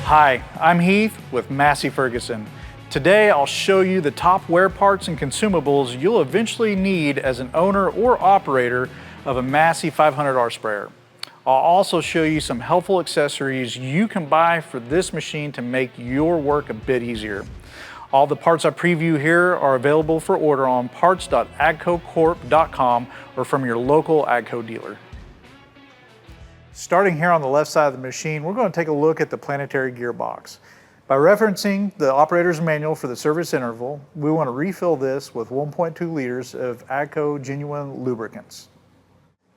Hi, I'm Heath with Massey Ferguson. Today I'll show you the top wear parts and consumables you'll eventually need as an owner or operator of a Massey 500R sprayer. I'll also show you some helpful accessories you can buy for this machine to make your work a bit easier. All the parts I preview here are available for order on parts.agcocorp.com or from your local AGCO dealer. Starting here on the left side of the machine, we're going to take a look at the Planetary Gear Box. By referencing the operator's manual for the service interval, we want to refill this with 1.2 liters of AGCO genuine lubricants.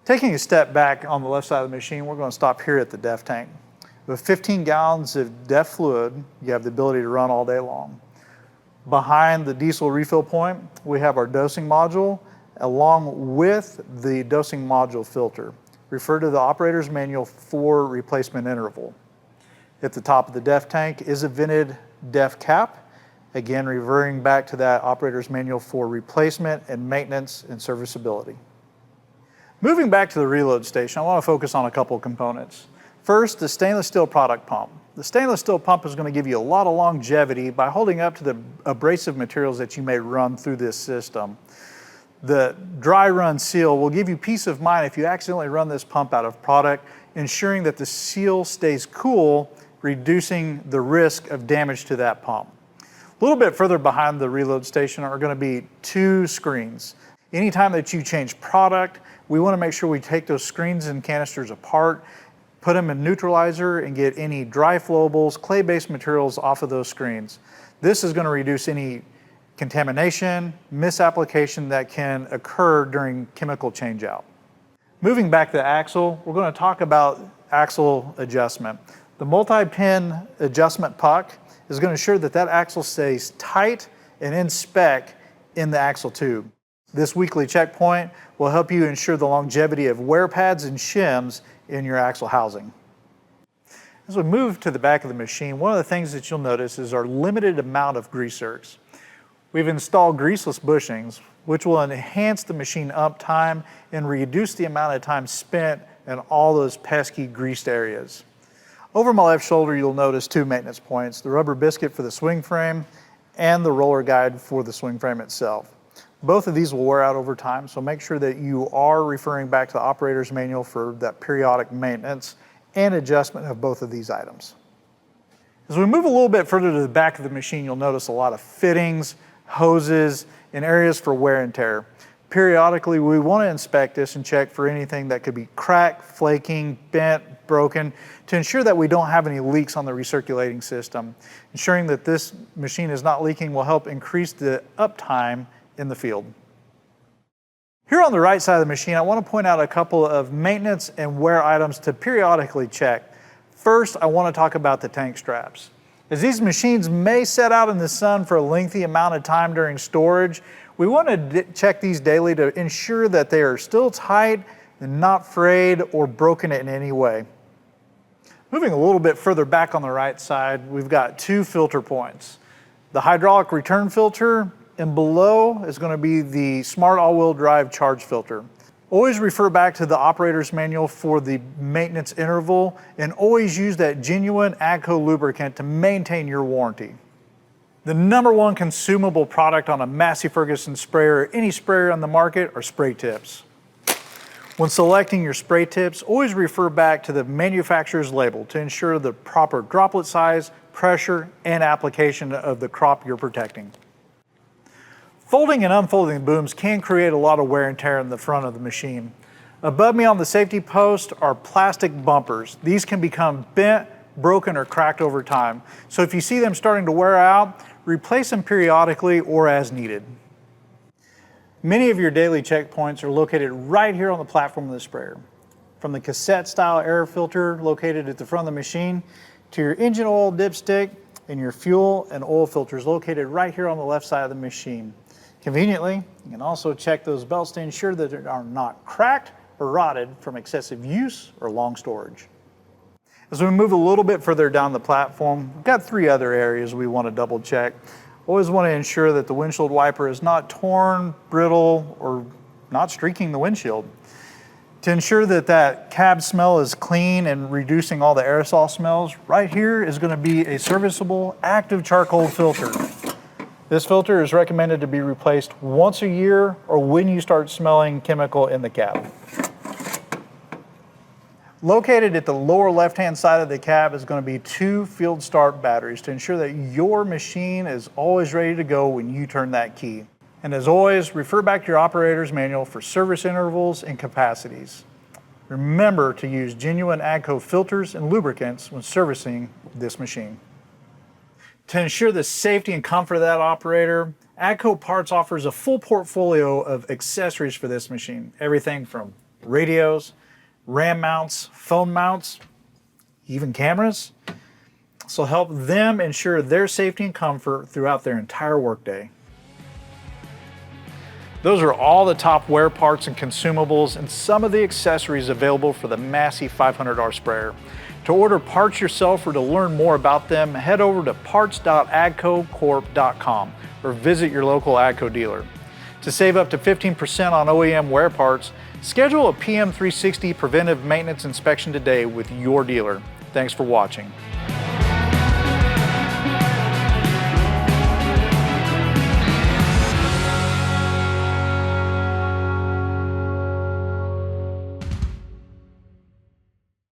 Taking a step back on the left side of the machine, we're going to stop here at the DEF tank. With 15 gallons of DEF fluid, you have the ability to run all day long. Behind the diesel refill point, we have our dosing module along with the dosing module filter. Refer to the operator's manual for replacement interval. At the top of the DEF tank is a vented DEF cap, again reverting back to that operator's manual for replacement and maintenance and serviceability. Moving back to the reload station, I want to focus on a couple of components. First, the stainless steel product pump. The stainless steel pump is going to give you a lot of longevity by holding up to the abrasive materials that you may run through this system. The dry run seal will give you peace of mind if you accidentally run this pump out of product, ensuring that the seal stays cool, reducing the risk of damage to that pump. A little bit further behind the reload station are going to be two screens. Anytime that you change product, we want to make sure we take those screens and canisters apart, put them in neutralizer, and get any dry flowables, clay-based materials off of those screens. This is going to reduce any contamination, misapplication that can occur during chemical changeout. Moving back to the axle, we're going to talk about axle adjustment. The multi-pin adjustment puck is going to ensure that that axle stays tight and in spec in the axle tube. This weekly checkpoint will help you ensure the longevity of wear pads and shims in your axle housing. As we move to the back of the machine, one of the things that you'll notice is our limited amount of grease zerks. We've installed greaseless bushings, which will enhance the machine uptime and reduce the amount of time spent in all those pesky greased areas. Over my left shoulder, you'll notice two maintenance points, the rubber biscuit for the swing frame and the roller guide for the swing frame itself. Both of these will wear out over time, so make sure that you are referring back to the operator's manual for that periodic maintenance and adjustment of both of these items. As we move a little bit further to the back of the machine, you'll notice a lot of fittings, hoses, and areas for wear and tear. Periodically, we want to inspect this and check for anything that could be cracked, flaking, bent, broken, to ensure that we don't have any leaks on the recirculating system. Ensuring that this machine is not leaking will help increase the uptime in the field. Here on the right side of the machine, I want to point out a couple of maintenance and wear items to periodically check. First, I want to talk about the tank straps. As these machines may set out in the sun for a lengthy amount of time during storage, we want to check these daily to ensure that they are still tight and not frayed or broken in any way. Moving a little bit further back on the right side, we've got two filter points. The hydraulic return filter, and below is going to be the smart all-wheel drive charge filter. Always refer back to the operator's manual for the maintenance interval, and always use that genuine AGCO lubricant to maintain your warranty. The number one consumable product on a Massey Ferguson sprayer or any sprayer on the market are spray tips. When selecting your spray tips, always refer back to the manufacturer's label to ensure the proper droplet size, pressure, and application of the crop you're protecting. Folding and unfolding booms can create a lot of wear and tear in the front of the machine. Above me on the safety post are plastic bumpers. These can become bent, broken, or cracked over time. So if you see them starting to wear out, replace them periodically or as needed. Many of your daily checkpoints are located right here on the platform of the sprayer. From the cassette style air filter located at the front of the machine, to your engine oil dipstick and your fuel and oil filters located right here on the left side of the machine. Conveniently, you can also check those belts to ensure that they are not cracked or rotted from excessive use or long storage. As we move a little bit further down the platform, we've got three other areas we want to double check. Always want to ensure that the windshield wiper is not torn, brittle, or not streaking the windshield. To ensure that that cab smell is clean and reducing all the aerosol smells, right here is going to be a serviceable active charcoal filter. This filter is recommended to be replaced once a year or when you start smelling chemical in the cab. Located at the lower left-hand side of the cab is going to be 2 field start batteries to ensure that your machine is always ready to go when you turn that key. And as always, refer back to your operator's manual for service intervals and capacities. Remember to use genuine AGCO filters and lubricants when servicing this machine. To ensure the safety and comfort of that operator, AGCO Parts offers a full portfolio of accessories for this machine. Everything from radios, RAM mounts, phone mounts, even cameras. So help them ensure their safety and comfort throughout their entire workday. Those are all the top wear parts and consumables and some of the accessories available for the Massey 500R sprayer. To order parts yourself or to learn more about them, head over to parts.agcocorp.com or visit your local AGCO dealer. To save up to 15% on OEM wear parts, schedule a PM360 preventive maintenance inspection today with your dealer. Thanks for watching.